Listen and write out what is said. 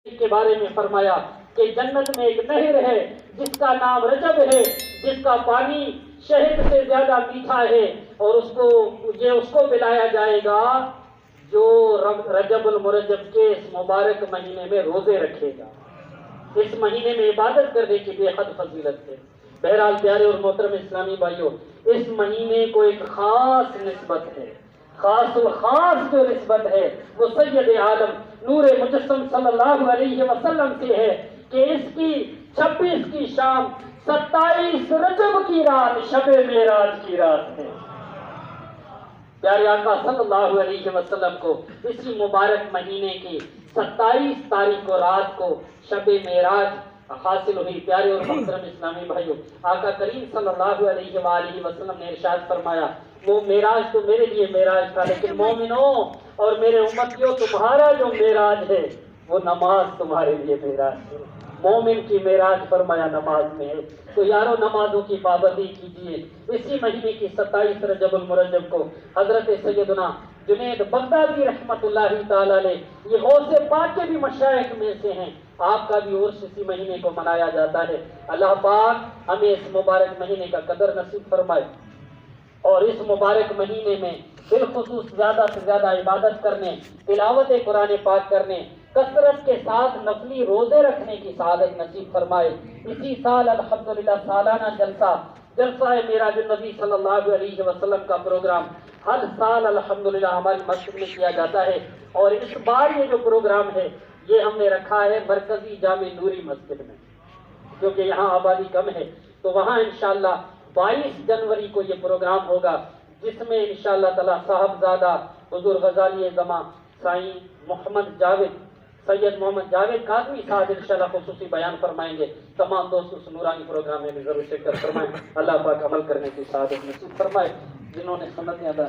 کے بارے میں فرمایا کہ جنت میں ایک نہر ہے جس کا نام رجب ہے، جس کا پانی شہد سے زیادہ میٹھا ہے، اور اس کو پلایا جائے گا جو رجب المرجب کے اس مبارک مہینے میں روزے رکھے گا۔ اس مہینے میں عبادت کرنے کی بے حد فضیلت ہے۔ بہرحال پیارے اور محترم اسلامی بھائیوں، اس مہینے کو ایک خاص نسبت ہے، خاص الخاص جو نسبت ہے وہ سید عالم نور مجسم صلی اللہ علیہ وسلم سے ہے کہ اس کی 26 کی شام 27 رجب کی رات شب معراج کی رات ہے۔ پیارے آقا صلی اللہ علیہ وسلم کو اسی مبارک مہینے کی 27 تاریخ کو رات کو شب معراج حاصل ہوئی۔ پیارے اور محترم اسلامی بھائیوں، آقا کریم صلی اللہ علیہ وآلہ وسلم نے ارشاد فرمایا، وہ معراج تو میرے لیے معراج تھا، لیکن مومنوں اور میرے امتیوں تمہارا جو معراج ہے وہ نماز تمہارے لیے معراج ہے۔ مومن کی معراج فرمایا نماز میں ہے، تو یارو نمازوں کی پابندی کیجیے۔ اسی مہینے کی 27 رجب المرجب کو حضرت سیدنا جنید بغدادی رحمت اللہ تعالی علیہ، یہ غوث پاک کے بھی مشائخ میں سے ہیں، آپ کا بھی عرس اسی مہینے کو منایا جاتا ہے۔ اللہ پاک ہمیں اس مبارک مہینے کا قدر نصیب فرمائے، اور اس مبارک مہینے میں بالخصوص زیادہ سے زیادہ عبادت کرنے، تلاوت قرآن پاک کرنے، کثرت کے ساتھ نفلی روزے رکھنے کی سعادت نصیب فرمائے۔ اسی سال الحمدللہ سالانہ جلسہ معراج النبی صلی اللہ علیہ وسلم کا پروگرام ہر سال الحمدللہ ہماری مسجد میں کیا جاتا ہے، اور اس بار یہ جو پروگرام ہے یہ ہم نے رکھا ہے مرکزی جامع نوری مسجد میں، کیونکہ یہاں آبادی کم ہے، تو وہاں انشاءاللہ 22 جنوری کو یہ پروگرام ہوگا، جس میں انشاءاللہ تعالی صاحبزادہ حضور غزالی زمان سائیں سید محمد جاوید کاظمی صاحب انشاءاللہ خصوصی بیان فرمائیں گے۔ تمام دوست اس نورانی پروگرام میں بھی ضرور شرکت فرمائیں۔ اللہ پاک عمل کرنے کی سعادت نصیب فرمائے۔ جنہوں نے سنتیں ادا